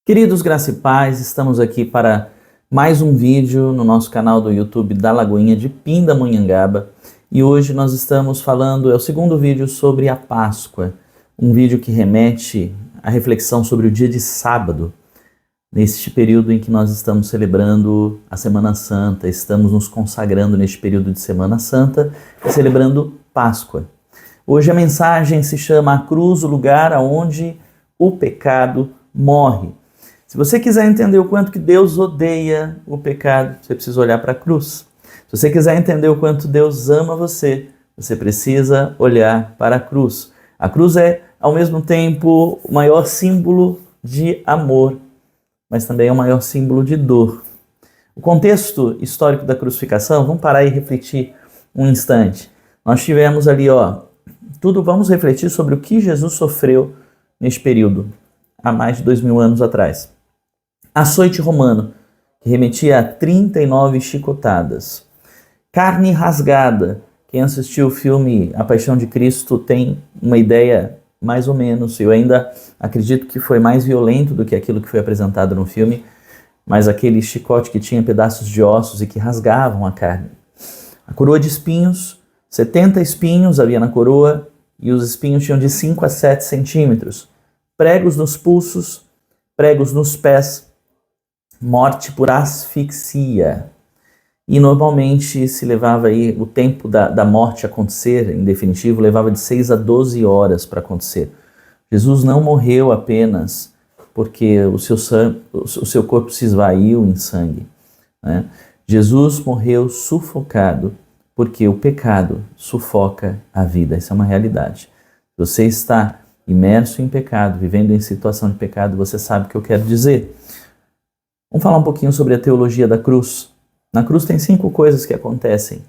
Queridos Graça e Paz, estamos aqui para mais um vídeo no nosso canal do YouTube da Lagoinha de Pindamonhangaba e hoje nós estamos falando, é o segundo vídeo sobre a Páscoa, um vídeo que remete à reflexão sobre o dia de sábado, neste período em que nós estamos celebrando a Semana Santa, estamos nos consagrando neste período de Semana Santa e celebrando Páscoa. Hoje a mensagem se chama A Cruz, o lugar aonde o pecado morre. Se você quiser entender o quanto que Deus odeia o pecado, você precisa olhar para a cruz. Se você quiser entender o quanto Deus ama você, você precisa olhar para a cruz. A cruz é, ao mesmo tempo, o maior símbolo de amor, mas também é o maior símbolo de dor. O contexto histórico da crucificação, vamos parar e refletir um instante. Nós tivemos ali, vamos refletir sobre o que Jesus sofreu neste período, há mais de 2000 anos atrás. Açoite romano, que remetia a 39 chicotadas. Carne rasgada. Quem assistiu o filme A Paixão de Cristo tem uma ideia mais ou menos. Eu ainda acredito que foi mais violento do que aquilo que foi apresentado no filme, mas aquele chicote que tinha pedaços de ossos e que rasgavam a carne. A coroa de espinhos, 70 espinhos havia na coroa e os espinhos tinham de 5 a 7 centímetros. Pregos nos pulsos, pregos nos pés, morte por asfixia. E normalmente se levava aí, o tempo da morte acontecer, em definitivo, levava de 6 a 12 horas para acontecer. Jesus não morreu apenas porque o seu corpo se esvaiu em sangue, né? Jesus morreu sufocado porque o pecado sufoca a vida. Essa é uma realidade. Você está imerso em pecado, vivendo em situação de pecado, você sabe o que eu quero dizer. Vamos falar um pouquinho sobre a teologia da cruz. Na cruz tem 5 coisas que acontecem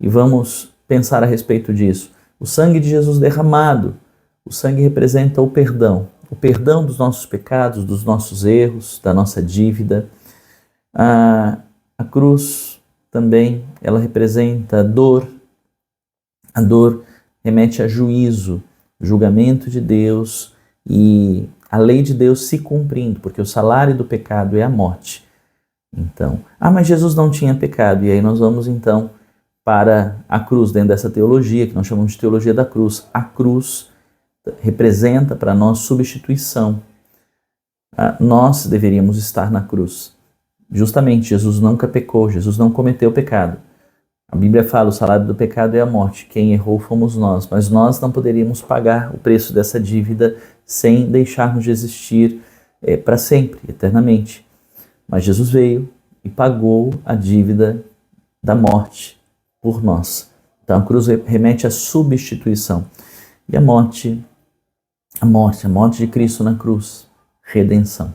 e vamos pensar a respeito disso. O sangue de Jesus derramado, o sangue representa o perdão dos nossos pecados, dos nossos erros, da nossa dívida. A cruz também, ela representa dor. A dor remete a juízo, julgamento de Deus e a lei de Deus se cumprindo, porque o salário do pecado é a morte. Então, mas Jesus não tinha pecado, e aí nós vamos então para a cruz, dentro dessa teologia, que nós chamamos de teologia da cruz. A cruz representa para nós substituição. Nós deveríamos estar na cruz. Justamente, Jesus nunca pecou, Jesus não cometeu pecado. A Bíblia fala, o salário do pecado é a morte, quem errou fomos nós, mas nós não poderíamos pagar o preço dessa dívida sem deixarmos de existir para sempre, eternamente. Mas Jesus veio e pagou a dívida da morte por nós. Então a cruz remete à substituição. E a morte de Cristo na cruz, redenção.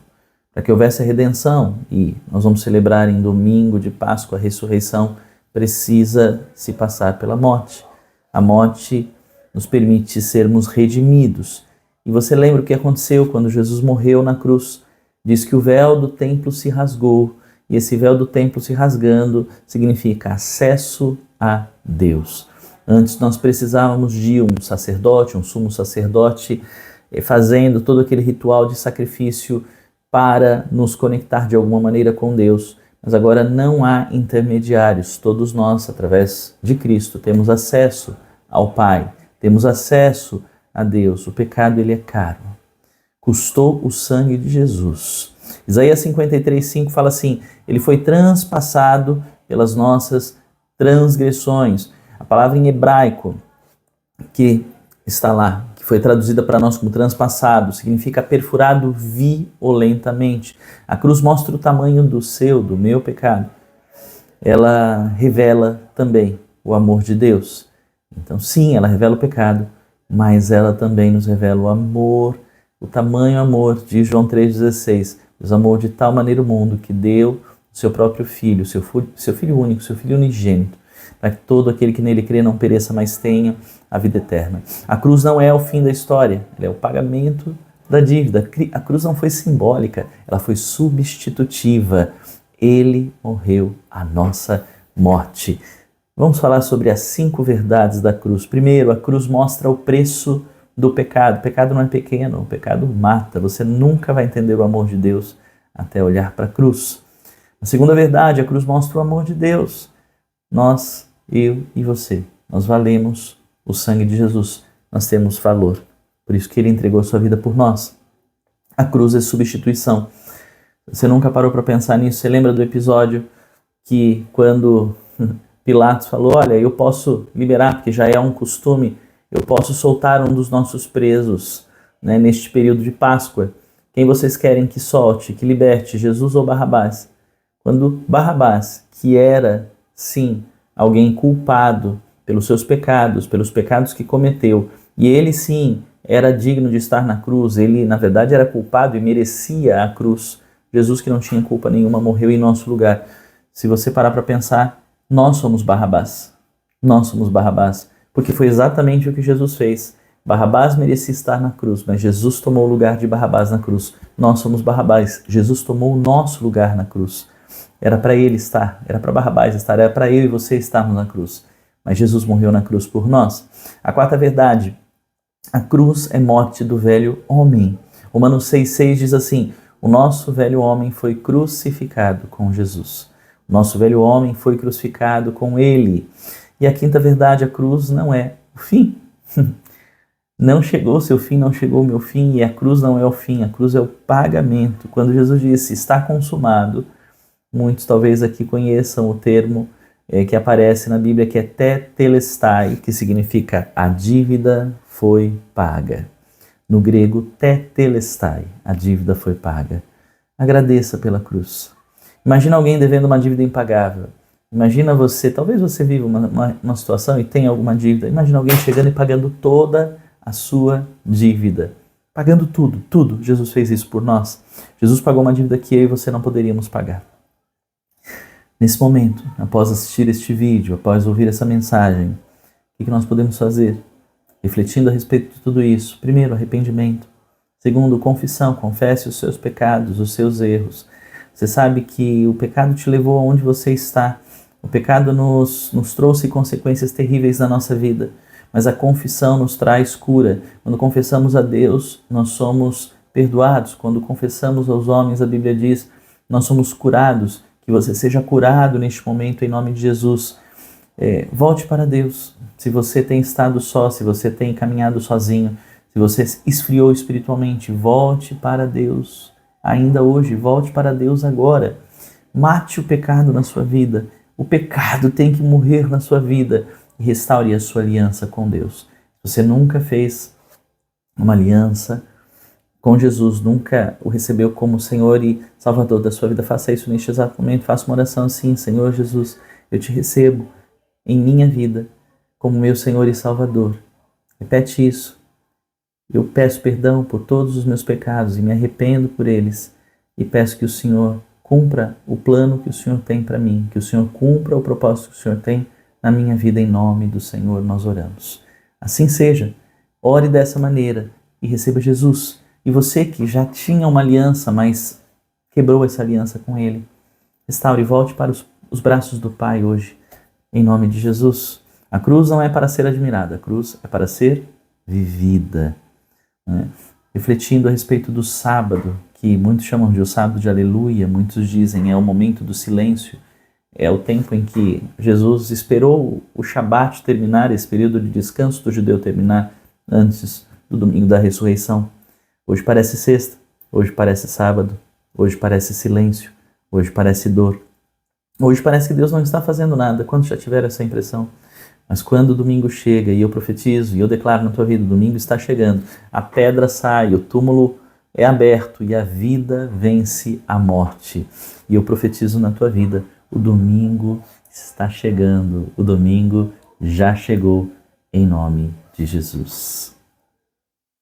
Para que houvesse a redenção, e nós vamos celebrar em domingo de Páscoa a ressurreição, precisa se passar pela morte. A morte nos permite sermos redimidos. E você lembra o que aconteceu quando Jesus morreu na cruz? Diz que o véu do templo se rasgou, e esse véu do templo se rasgando significa acesso a Deus. Antes nós precisávamos de um sacerdote, um sumo sacerdote, fazendo todo aquele ritual de sacrifício para nos conectar de alguma maneira com Deus. Mas agora não há intermediários, todos nós, através de Cristo, temos acesso ao Pai, temos acesso a Deus. O pecado, ele é caro. Custou o sangue de Jesus. Isaías 53:5 fala assim, ele foi transpassado pelas nossas transgressões. A palavra em hebraico que está lá, que foi traduzida para nós como transpassado, significa perfurado violentamente. A cruz mostra o tamanho do meu pecado. Ela revela também o amor de Deus. Então sim, ela revela o pecado, mas ela também nos revela o amor, o tamanho amor, diz João 3,16, Deus amou de tal maneira o mundo que deu o seu próprio Filho, seu Filho único, seu Filho unigênito, para que todo aquele que nele crê não pereça, mas tenha a vida eterna. A cruz não é o fim da história, ela é o pagamento da dívida. A cruz não foi simbólica, ela foi substitutiva. Ele morreu a nossa morte. Vamos falar sobre as 5 verdades da cruz. Primeiro, a cruz mostra o preço do pecado. O pecado não é pequeno, o pecado mata. Você nunca vai entender o amor de Deus até olhar para a cruz. A segunda verdade, a cruz mostra o amor de Deus. Nós, eu e você, nós valemos o sangue de Jesus, nós temos valor. Por isso que ele entregou a sua vida por nós. A cruz é substituição. Você nunca parou para pensar nisso? Você lembra do episódio que quando Pilatos falou, olha, eu posso liberar, porque já é um costume, eu posso soltar um dos nossos presos, né, neste período de Páscoa. Quem vocês querem que solte, que liberte, Jesus ou Barrabás? Quando Barrabás, que era, sim, alguém culpado pelos seus pecados que cometeu, e ele, sim, era digno de estar na cruz, ele, na verdade, era culpado e merecia a cruz. Jesus, que não tinha culpa nenhuma, morreu em nosso lugar. Se você parar para pensar, nós somos Barrabás. Nós somos Barrabás, porque foi exatamente o que Jesus fez. Barrabás merecia estar na cruz, mas Jesus tomou o lugar de Barrabás na cruz. Nós somos Barrabás. Jesus tomou o nosso lugar na cruz. Era para ele estar, era para Barrabás estar, era para eu e você estarmos na cruz. Mas Jesus morreu na cruz por nós. A quarta verdade, a cruz é morte do velho homem. Romanos 6,6 diz assim, o nosso velho homem foi crucificado com Jesus. O nosso velho homem foi crucificado com ele. E a quinta verdade, a cruz não é o fim. Não chegou o seu fim, não chegou o meu fim, e a cruz não é o fim, a cruz é o pagamento. Quando Jesus disse, está consumado, muitos talvez aqui conheçam o termo que aparece na Bíblia, que é tetelestai, que significa a dívida foi paga. No grego, tetelestai, a dívida foi paga. Agradeça pela cruz. Imagina alguém devendo uma dívida impagável. Imagina você, talvez você viva uma situação e tenha alguma dívida. Imagina alguém chegando e pagando toda a sua dívida. Pagando tudo, tudo. Jesus fez isso por nós. Jesus pagou uma dívida que eu e você não poderíamos pagar. Nesse momento, após assistir este vídeo, após ouvir essa mensagem, o que nós podemos fazer? Refletindo a respeito de tudo isso. Primeiro, arrependimento. Segundo, confissão. Confesse os seus pecados, os seus erros. Você sabe que o pecado te levou aonde você está. O pecado nos trouxe consequências terríveis na nossa vida. Mas a confissão nos traz cura. Quando confessamos a Deus, nós somos perdoados. Quando confessamos aos homens, a Bíblia diz, nós somos curados. Que você seja curado neste momento, em nome de Jesus. Volte para Deus. Se você tem estado só, se você tem caminhado sozinho, se você esfriou espiritualmente, volte para Deus. Ainda hoje, volte para Deus agora. Mate o pecado na sua vida. O pecado tem que morrer na sua vida. E restaure a sua aliança com Deus. Se você nunca fez uma aliança com Jesus, nunca o recebeu como Senhor e Salvador da sua vida, faça isso neste exato momento. Faça uma oração assim, Senhor Jesus, eu te recebo em minha vida como meu Senhor e Salvador. Repete isso. Eu peço perdão por todos os meus pecados e me arrependo por eles. E peço que o Senhor cumpra o plano que o Senhor tem para mim, que o Senhor cumpra o propósito que o Senhor tem na minha vida, em nome do Senhor nós oramos. Assim seja, ore dessa maneira e receba Jesus. E você que já tinha uma aliança, mas quebrou essa aliança com Ele, restaure e volte para os braços do Pai hoje, em nome de Jesus. A cruz não é para ser admirada, a cruz é para ser vivida. Né? Refletindo a respeito do sábado, que muitos chamam de o sábado de aleluia, muitos dizem é o momento do silêncio, é o tempo em que Jesus esperou o Shabat terminar, esse período de descanso do judeu terminar antes do domingo da ressurreição. Hoje parece sexta, hoje parece sábado, hoje parece silêncio, hoje parece dor. Hoje parece que Deus não está fazendo nada. Quantos já tiveram essa impressão? Mas quando o domingo chega e eu profetizo e eu declaro na tua vida, o domingo está chegando, a pedra sai, o túmulo é aberto e a vida vence a morte. E eu profetizo na tua vida, o domingo está chegando, o domingo já chegou, em nome de Jesus.